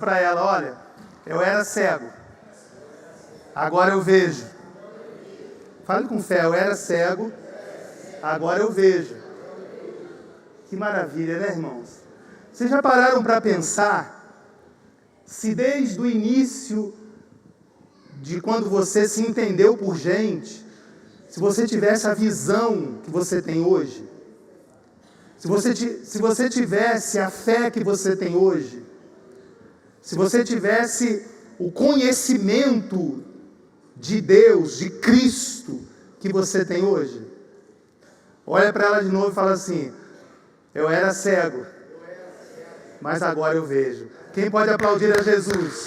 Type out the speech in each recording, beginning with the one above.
para ela: olha, eu era cego, agora eu vejo. Fale com fé: eu era cego, agora eu vejo. Que maravilha, né, irmãos? Vocês já pararam para pensar se desde o início de quando você se entendeu por gente, se você tivesse a visão que você tem hoje, se você tivesse a fé que você tem hoje, se você tivesse o conhecimento de Deus, de Cristo, que você tem hoje, olha para ela de novo e fala assim: eu era cego, mas agora eu vejo. Quem pode aplaudir a Jesus?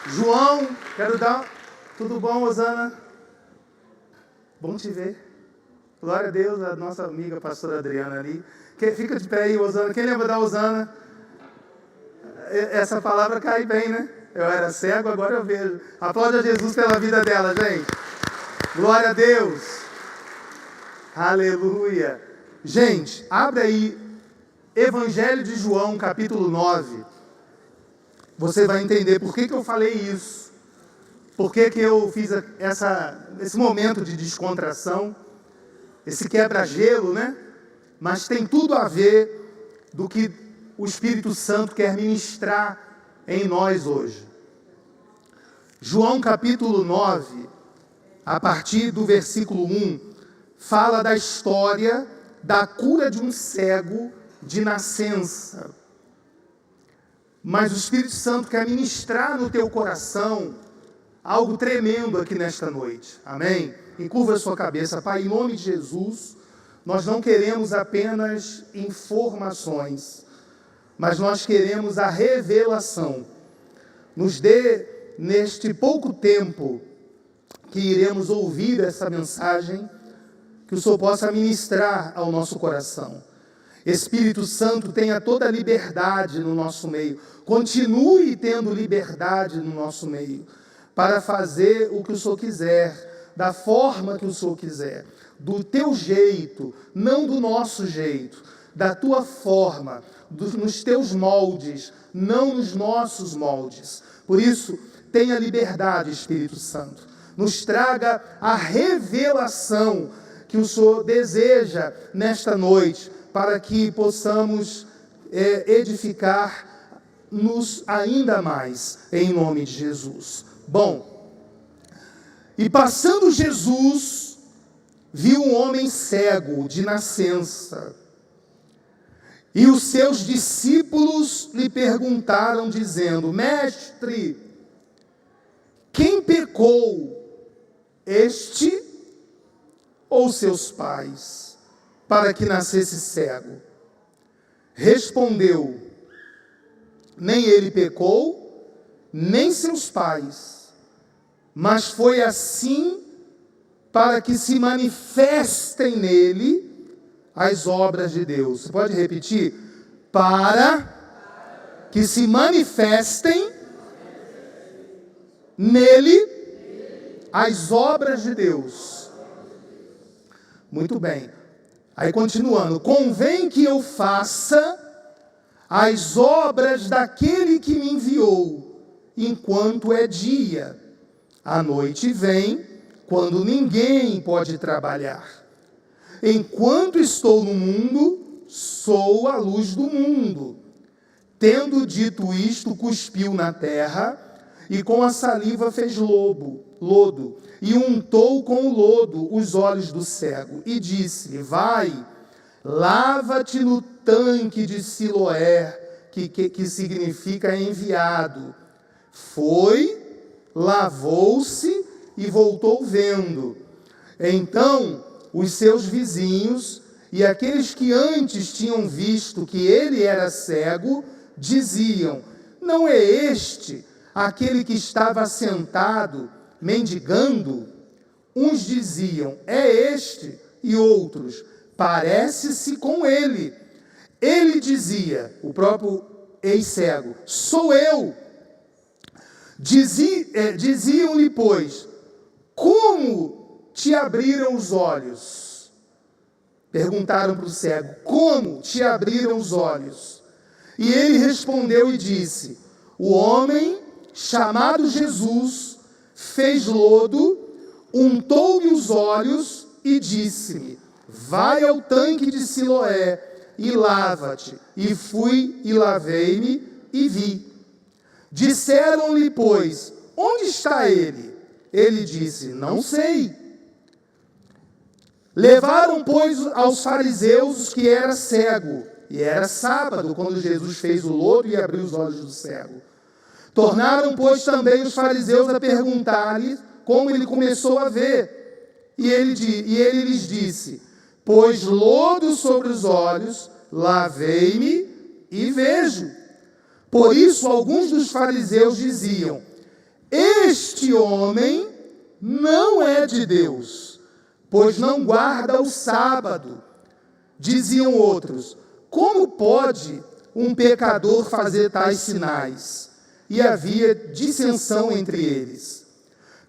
João, quero dar... Tudo bom, Osana? Bom te ver. Glória a Deus, a nossa amiga pastora Adriana ali. Fica de pé aí, Osana. Quem lembra da Osana? Essa palavra cai bem, né? Eu era cego, agora eu vejo. Aplaude a Jesus pela vida dela, gente. Glória a Deus. Aleluia. Gente, abre aí Evangelho de João, capítulo 9. Você vai entender por que eu falei isso. Por que eu fiz esse momento de descontração, esse quebra-gelo, né? Mas tem tudo a ver do que o Espírito Santo quer ministrar em nós hoje. João capítulo 9, a partir do versículo 1, fala da história da cura de um cego de nascença. Mas o Espírito Santo quer ministrar no teu coração algo tremendo aqui nesta noite. Amém? Encurva a sua cabeça. Pai, em nome de Jesus, nós não queremos apenas informações, mas nós queremos a revelação. Nos dê, neste pouco tempo que iremos ouvir essa mensagem, que o Senhor possa ministrar ao nosso coração. Espírito Santo, tenha toda a liberdade no nosso meio. Continue tendo liberdade no nosso meio, para fazer o que o Senhor quiser, da forma que o Senhor quiser, do teu jeito, não do nosso jeito, da tua forma, nos teus moldes, não nos nossos moldes. Por isso, tenha liberdade, Espírito Santo. Nos traga a revelação que o Senhor deseja nesta noite, para que possamos edificar-nos ainda mais, em nome de Jesus. Bom, e passando Jesus, viu um homem cego de nascença, e os seus discípulos lhe perguntaram, dizendo: Mestre, quem pecou, este ou seus pais, para que nascesse cego? Respondeu: nem ele pecou, nem seus pais, mas foi assim para que se manifestem nele as obras de Deus. Você pode repetir? Para que se manifestem nele as obras de Deus. Muito bem. Aí continuando: convém que eu faça as obras daquele que me enviou, enquanto é dia. A noite vem, quando ninguém pode trabalhar. Enquanto estou no mundo, sou a luz do mundo. Tendo dito isto, cuspiu na terra, e com a saliva fez lodo, e untou com o lodo os olhos do cego, e disse-lhe: vai, lava-te no tanque de Siloé, que significa enviado. Foi, lavou-se e voltou vendo. Então os seus vizinhos e aqueles que antes tinham visto que ele era cego, diziam: não é este aquele que estava sentado mendigando? Uns diziam: é este, e outros: parece-se com ele. Ele dizia, o próprio ex-cego: sou eu. Diziam-lhe, pois: como te abriram os olhos? Perguntaram para o cego: como te abriram os olhos? E ele respondeu e disse: o homem chamado Jesus fez lodo, untou-me os olhos e disse-me: vai ao tanque de Siloé e lava-te. E fui e lavei-me e vi. Disseram-lhe, pois, onde está ele? Ele disse: não sei. Levaram, pois, aos fariseus que era cego. E era sábado, quando Jesus fez o lodo e abriu os olhos do cego. Tornaram, pois, também os fariseus a perguntar-lhe como ele começou a ver. E ele lhes disse: pôs lodo sobre os olhos, lavei-me e vejo. Por isso, alguns dos fariseus diziam: este homem não é de Deus, pois não guarda o sábado. Diziam outros: como pode um pecador fazer tais sinais? E havia dissensão entre eles.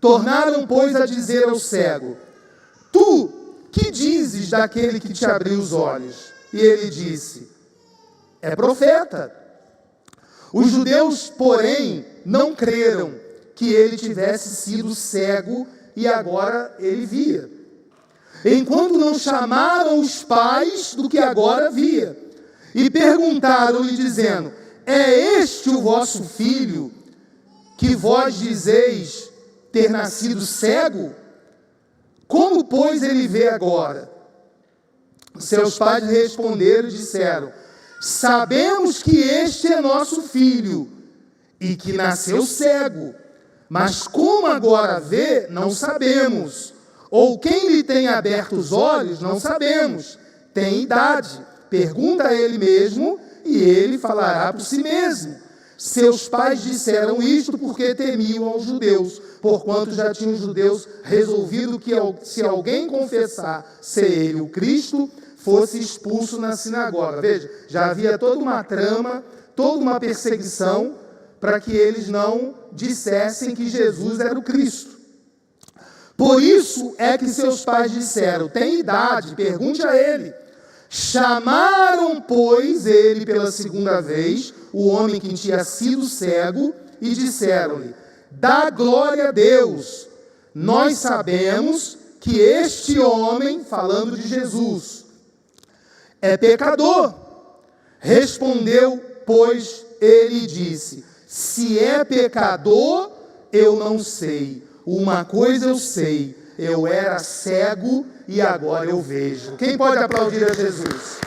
Tornaram, pois, a dizer ao cego: tu, que dizes daquele que te abriu os olhos? E ele disse: é profeta. Os judeus, porém, não creram que ele tivesse sido cego e agora ele via, enquanto não chamaram os pais do que agora via, e perguntaram-lhe, dizendo: é este o vosso filho, que vós dizeis ter nascido cego? Como, pois, ele vê agora? Seus pais responderam e disseram: sabemos que este é nosso filho, e que nasceu cego, mas como agora vê, não sabemos. Ou quem lhe tem aberto os olhos, não sabemos. Tem idade. Pergunta a ele mesmo, e ele falará por si mesmo. Seus pais disseram isto porque temiam aos judeus, porquanto já tinham os judeus resolvido que se alguém confessar ser ele o Cristo, fosse expulso na sinagoga. Veja, já havia toda uma trama, toda uma perseguição, para que eles não dissessem que Jesus era o Cristo. Por isso é que seus pais disseram: tem idade, pergunte a ele. Chamaram, pois, ele pela segunda vez, o homem que tinha sido cego, e disseram-lhe: dá glória a Deus. Nós sabemos que este homem, falando de Jesus, é pecador. Respondeu, pois, ele e disse: se é pecador, eu não sei. Uma coisa eu sei: eu era cego e agora eu vejo. Quem pode aplaudir a Jesus?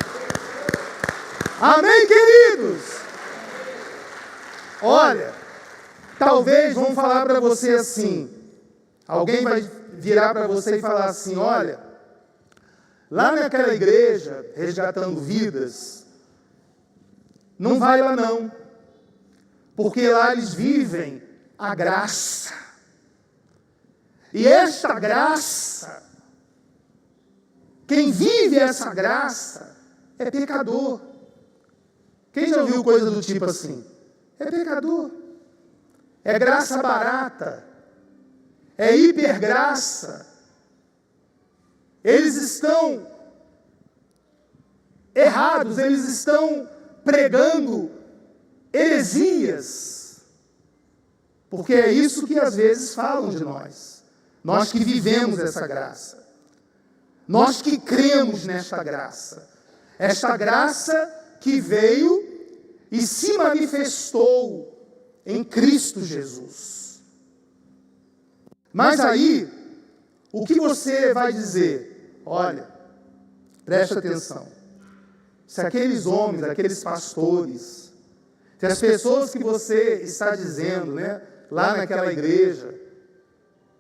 Amém, queridos? Olha, talvez vão falar para você assim, alguém vai virar para você e falar assim: olha, lá naquela igreja, resgatando vidas, não vai lá não, porque lá eles vivem a graça. E esta graça, quem vive essa graça, é pecador. Quem já ouviu coisa do tipo assim? É pecador. É graça barata. É hipergraça. Eles estão errados, eles estão pregando heresias. Porque é isso que às vezes falam de nós. Nós que vivemos essa graça. Nós que cremos nesta graça. Esta graça que veio e se manifestou em Cristo Jesus. Mas aí, o que você vai dizer? Olha, preste atenção. Se aqueles homens, aqueles pastores, se as pessoas que você está dizendo, né, lá naquela igreja,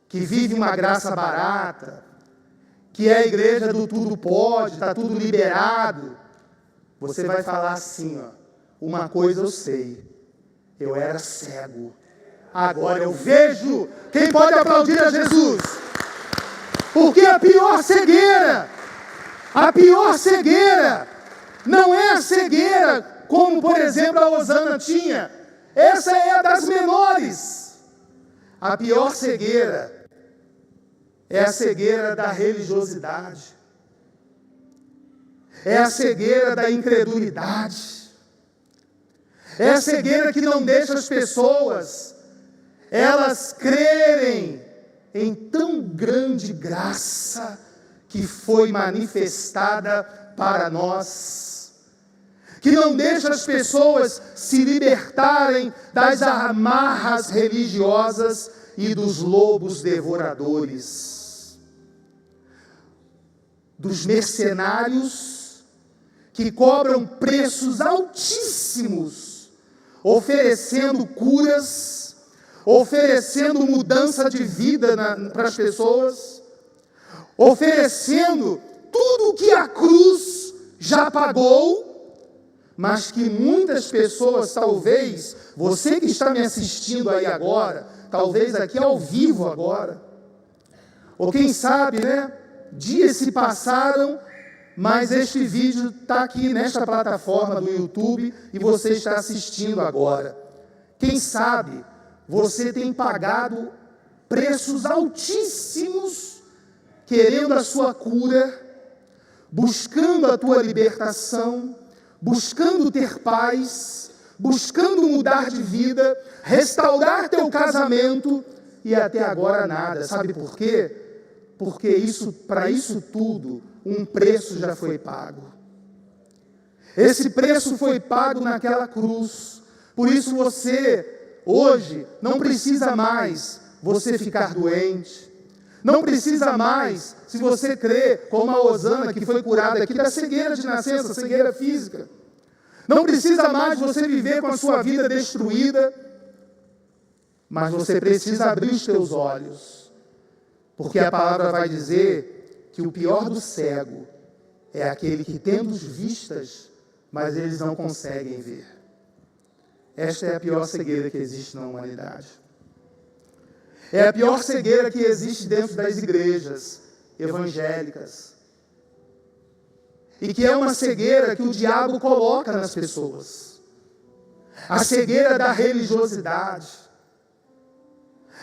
que vive uma graça barata, que é a igreja do tudo pode, está tudo liberado, você vai falar assim, ó: uma coisa eu sei, eu era cego, agora eu vejo. Quem pode aplaudir a Jesus? Porque a pior cegueira não é a cegueira como, por exemplo, a Osana tinha. Essa é a das menores. A pior cegueira é a cegueira da religiosidade. É a cegueira da incredulidade. É a cegueira que não deixa as pessoas elas crerem em tão grande graça que foi manifestada para nós, que não deixa as pessoas se libertarem das amarras religiosas e dos lobos devoradores, dos mercenários que cobram preços altíssimos, oferecendo curas, oferecendo mudança de vida para as pessoas, oferecendo tudo o que a cruz já pagou, mas que muitas pessoas, talvez, você que está me assistindo aí agora, talvez aqui ao vivo agora, ou quem sabe, dias se passaram, mas este vídeo está aqui nesta plataforma do YouTube e você está assistindo agora. Quem sabe você tem pagado preços altíssimos, querendo a sua cura, buscando a tua libertação, buscando ter paz, buscando mudar de vida, restaurar teu casamento, e até agora nada. Sabe por quê? Porque para isso tudo, um preço já foi pago. Esse preço foi pago naquela cruz. Por isso você, hoje, não precisa mais você ficar doente. Não precisa mais, se você crê, como a Osana, que foi curada aqui da cegueira de nascença, cegueira física. Não precisa mais você viver com a sua vida destruída, mas você precisa abrir os teus olhos, porque a palavra vai dizer que o pior do cego é aquele que tendo vistas, mas eles não conseguem ver. Esta é a pior cegueira que existe na humanidade. É a pior cegueira que existe dentro das igrejas evangélicas. E que é uma cegueira que o diabo coloca nas pessoas. A cegueira da religiosidade.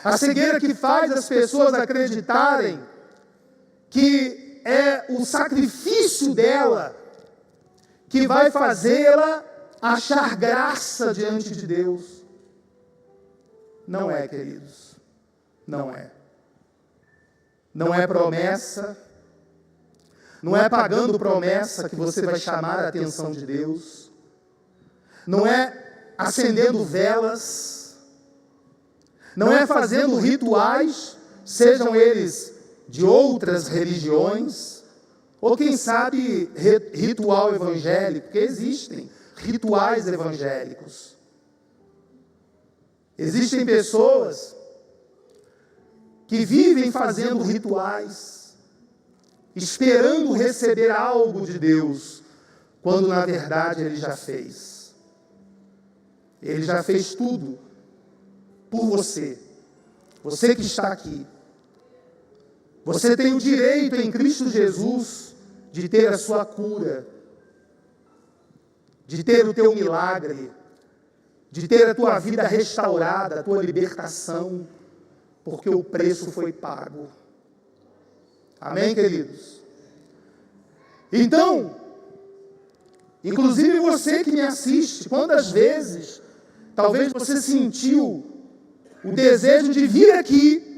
A cegueira que faz as pessoas acreditarem que é o sacrifício dela que vai fazê-la achar graça diante de Deus. Não é, queridos. Não é. Não é promessa. Não é pagando promessa que você vai chamar a atenção de Deus. Não é acendendo velas. Não é fazendo rituais, sejam eles de outras religiões, ou quem sabe ritual evangélico, porque existem rituais evangélicos. Existem pessoas que vivem fazendo rituais, esperando receber algo de Deus, quando na verdade Ele já fez. Ele já fez tudo por você. Você que está aqui. Você tem o direito em Cristo Jesus de ter a sua cura, de ter o teu milagre, de ter a tua vida restaurada, a tua libertação, porque o preço foi pago. Amém, queridos? Então, inclusive você que me assiste, quantas vezes talvez você sentiu o desejo de vir aqui,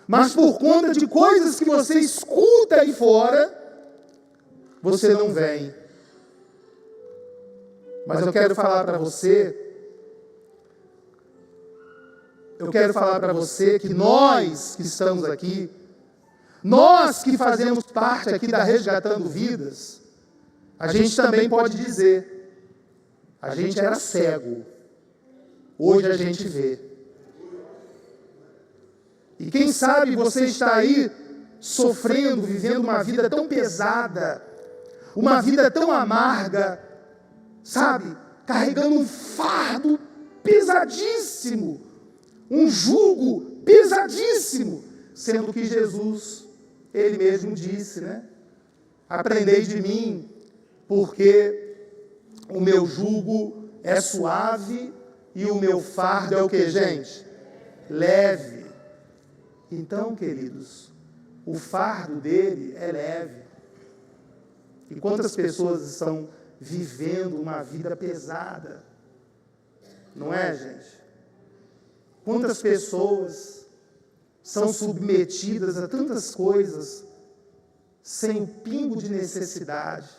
mas por conta de coisas que você escuta aí fora, você não vem. Mas eu quero falar para você, que nós que estamos aqui, nós que fazemos parte aqui da Resgatando Vidas, a gente também pode dizer, a gente era cego, hoje a gente vê. E quem sabe você está aí sofrendo, vivendo uma vida tão pesada, uma vida tão amarga, sabe? Carregando um fardo pesadíssimo, um jugo pesadíssimo, sendo que Jesus, Ele mesmo disse, aprendei de mim, porque o meu jugo é suave e o meu fardo é o que, gente? Leve. Então, queridos, o fardo dele é leve. E quantas pessoas estão vivendo uma vida pesada? Não é, gente? Quantas pessoas são submetidas a tantas coisas sem um pingo de necessidade.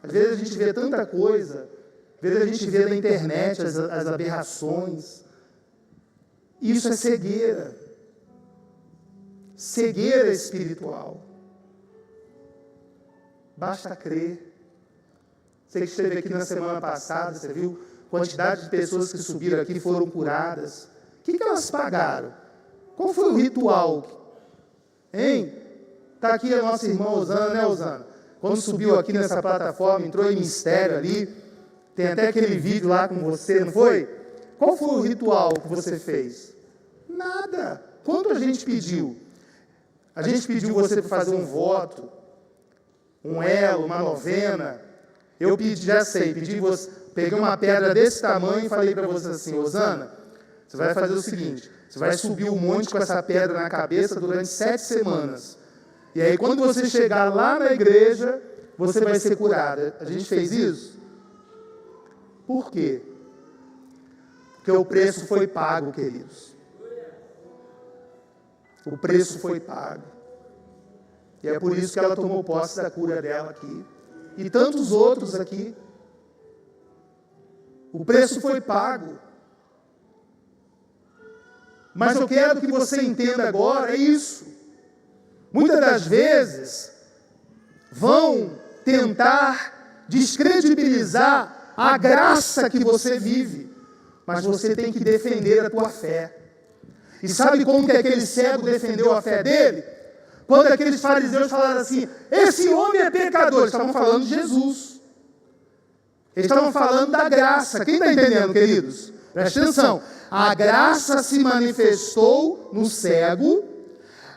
Às vezes a gente vê tanta coisa, às vezes a gente vê na internet as aberrações. Isso é cegueira. Cegueira espiritual. Basta crer. Você que esteve aqui na semana passada, você viu a quantidade de pessoas que subiram aqui foram curadas. O que elas pagaram? Qual foi o ritual? Hein? Está aqui a nossa irmã Osana, né, Osana? Quando subiu aqui nessa plataforma, entrou em mistério ali, tem até aquele vídeo lá com você, não foi? Qual foi o ritual que você fez? Nada. Quanto a gente pediu? A gente pediu você para fazer um voto, um elo, uma novena. Eu pedi, já sei, peguei uma pedra desse tamanho e falei para você assim, Osana, você vai fazer o seguinte, você vai subir o monte com essa pedra na cabeça durante 7 semanas. E aí, quando você chegar lá na igreja, você vai ser curada. A gente fez isso? Por quê? Porque o preço foi pago, queridos. O preço foi pago. E é por isso que ela tomou posse da cura dela aqui. E tantos outros aqui. O preço foi pago. Mas eu quero que você entenda agora, é isso. Muitas das vezes, vão tentar descredibilizar a graça que você vive. Mas você tem que defender a tua fé. E sabe como que aquele cego defendeu a fé dele? Quando aqueles fariseus falaram assim, esse homem é pecador. Eles estavam falando de Jesus. Eles estavam falando da graça. Quem está entendendo, queridos? Presta atenção. A graça se manifestou no cego.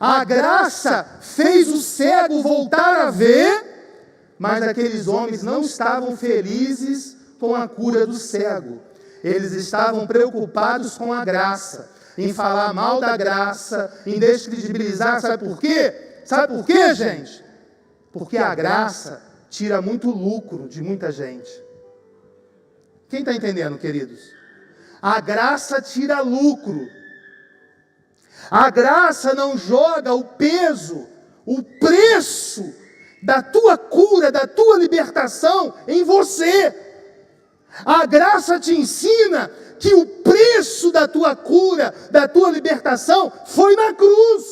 A graça fez o cego voltar a ver, mas aqueles homens não estavam felizes com a cura do cego. Eles estavam preocupados com a graça, em falar mal da graça, em descredibilizar. Sabe por quê? Sabe por quê, gente? Porque a graça tira muito lucro de muita gente. Quem está entendendo, queridos? A graça tira lucro. A graça não joga o peso, o preço da tua cura, da tua libertação em você. A graça te ensina que o preço da tua cura, da tua libertação, foi na cruz.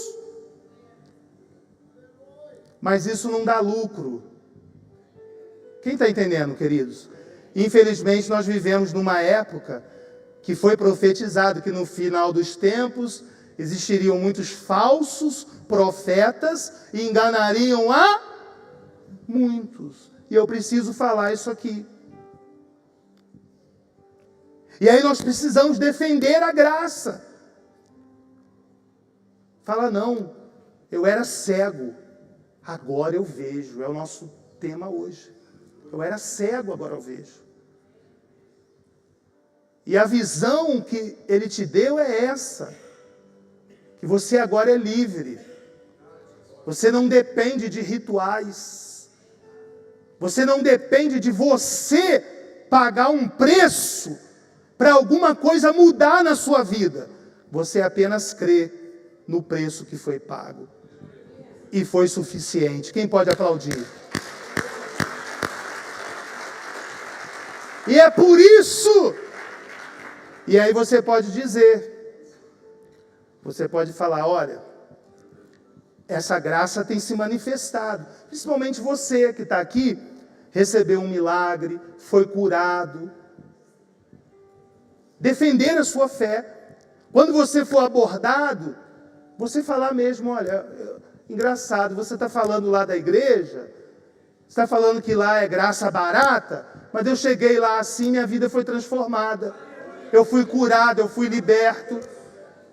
Mas isso não dá lucro. Quem está entendendo, queridos? Infelizmente, nós vivemos numa época que foi profetizado que no final dos tempos existiriam muitos falsos profetas e enganariam a muitos. E eu preciso falar isso aqui. E aí nós precisamos defender a graça. Fala, não, eu era cego, agora eu vejo. É o nosso tema hoje. Eu era cego, agora eu vejo. E a visão que ele te deu é essa. Que você agora é livre. Você não depende de rituais. Você não depende de você pagar um preço para alguma coisa mudar na sua vida. Você apenas crê no preço que foi pago. E foi suficiente. Quem pode aplaudir? E é por isso. E aí você pode dizer. Você pode falar, olha, essa graça tem se manifestado. Principalmente você que está aqui, recebeu um milagre, foi curado. Defender a sua fé. Quando você for abordado, você falar mesmo, olha, engraçado, você está falando lá da igreja, você está falando que lá é graça barata, mas eu cheguei lá assim, minha vida foi transformada. Eu fui curado, eu fui liberto.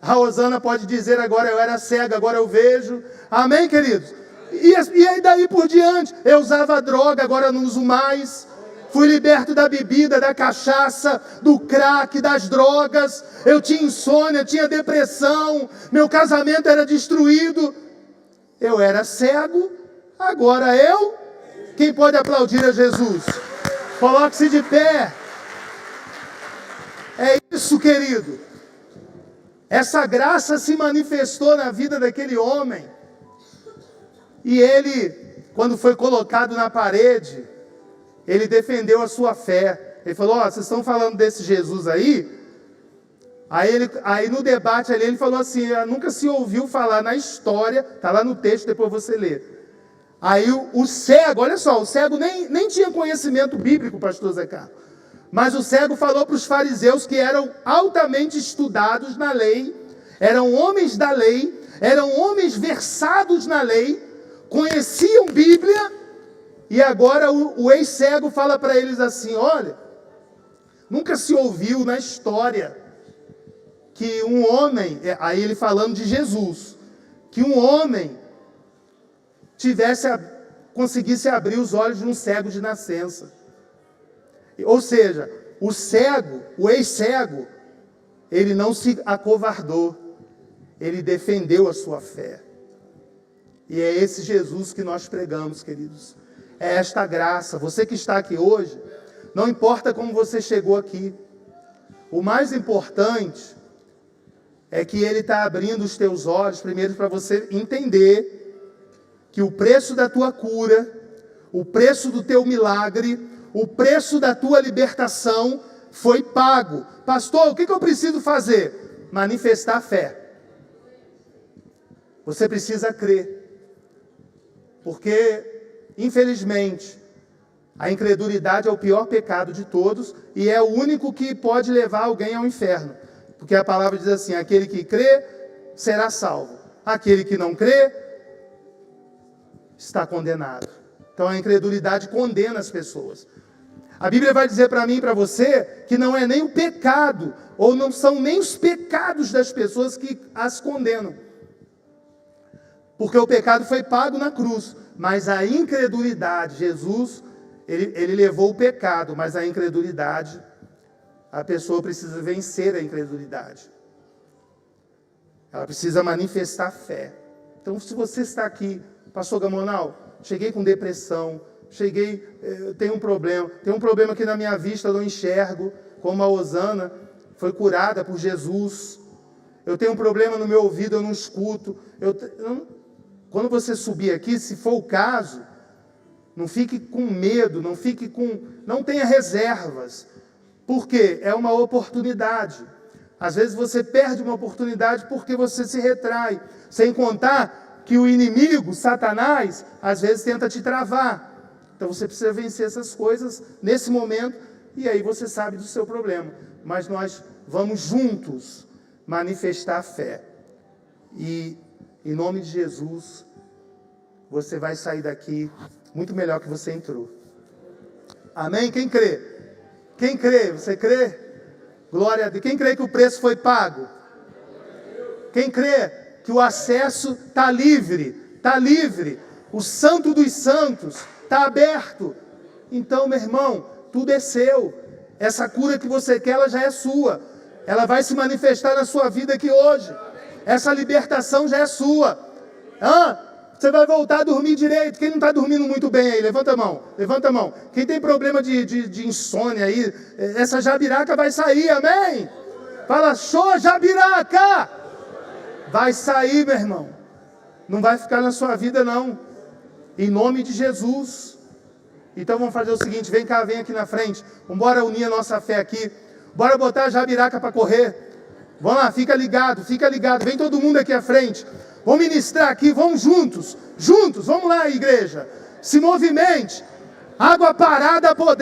A Osana pode dizer agora, eu era cega, agora eu vejo. Amém, queridos? E aí daí por diante, eu usava droga, agora eu não uso mais. Fui liberto da bebida, da cachaça, do crack, das drogas. Eu tinha insônia, tinha depressão. Meu casamento era destruído. Eu era cego, agora eu. Quem pode aplaudir a Jesus? Coloque-se de pé. É isso, querido. Essa graça se manifestou na vida daquele homem. E ele, quando foi colocado na parede, ele defendeu a sua fé. Ele falou, vocês estão falando desse Jesus aí? Aí no debate ali ele falou assim, nunca se ouviu falar na história, está lá no texto, depois você lê. Aí o cego, olha só, o cego nem tinha conhecimento bíblico, pastor Zé Carlos. Mas o cego falou para os fariseus que eram altamente estudados na lei, eram homens da lei, eram homens versados na lei, conheciam Bíblia, e agora o ex-cego fala para eles assim, olha, nunca se ouviu na história que um homem, aí ele falando de Jesus, que um homem conseguisse abrir os olhos de um cego de nascença. Ou seja, o cego, o ex-cego, ele não se acovardou, ele defendeu a sua fé. E é esse Jesus que nós pregamos, queridos. É esta graça. Você que está aqui hoje, não importa como você chegou aqui, o mais importante é que Ele está abrindo os teus olhos, primeiro para você entender que o preço da tua cura, o preço do teu milagre, o preço da tua libertação foi pago. Pastor, o que eu preciso fazer? Manifestar a fé. Você precisa crer. Porque, infelizmente, a incredulidade é o pior pecado de todos e é o único que pode levar alguém ao inferno. Porque a palavra diz assim, aquele que crê será salvo. Aquele que não crê está condenado. Então a incredulidade condena as pessoas. A Bíblia vai dizer para mim e para você que não é nem o pecado, ou não são nem os pecados das pessoas que as condenam. Porque o pecado foi pago na cruz, mas a incredulidade, Jesus, ele levou o pecado, mas a incredulidade, a pessoa precisa vencer a incredulidade. Ela precisa manifestar fé. Então, se você está aqui, pastor Gamonal, cheguei com depressão, tenho um problema aqui na minha vista, eu não enxergo, como a Osana foi curada por Jesus. Eu tenho um problema no meu ouvido, eu não escuto. Quando você subir aqui, se for o caso, não fique com medo, não tenha reservas. Por quê? É uma oportunidade. Às vezes você perde uma oportunidade porque você se retrai. Sem contar que o inimigo, Satanás, às vezes tenta te travar. Então você precisa vencer essas coisas nesse momento e aí você sabe do seu problema. Mas nós vamos juntos manifestar a fé. E em nome de Jesus, você vai sair daqui muito melhor que você entrou. Amém? Quem crê? Quem crê? Você crê? Glória a Deus. Quem crê que o preço foi pago? Quem crê que o acesso está livre? Está livre. O santo dos santos está aberto. Então, meu irmão, tudo é seu. Essa cura que você quer, ela já é sua. Ela vai se manifestar na sua vida aqui hoje. Essa libertação já é sua. Você vai voltar a dormir direito. Quem não está dormindo muito bem aí? Levanta a mão. Levanta a mão. Quem tem problema de insônia aí, essa jabiraca vai sair, amém? Fala, show jabiraca! Vai sair, meu irmão. Não vai ficar na sua vida, não. Em nome de Jesus. Então vamos fazer o seguinte, vem cá, vem aqui na frente. Vamos embora unir a nossa fé aqui. Bora botar a jabiraca para correr. Vamos lá, fica ligado. Vem todo mundo aqui à frente. Vamos ministrar aqui, vamos juntos, vamos lá, igreja. Se movimente. Água parada, poder.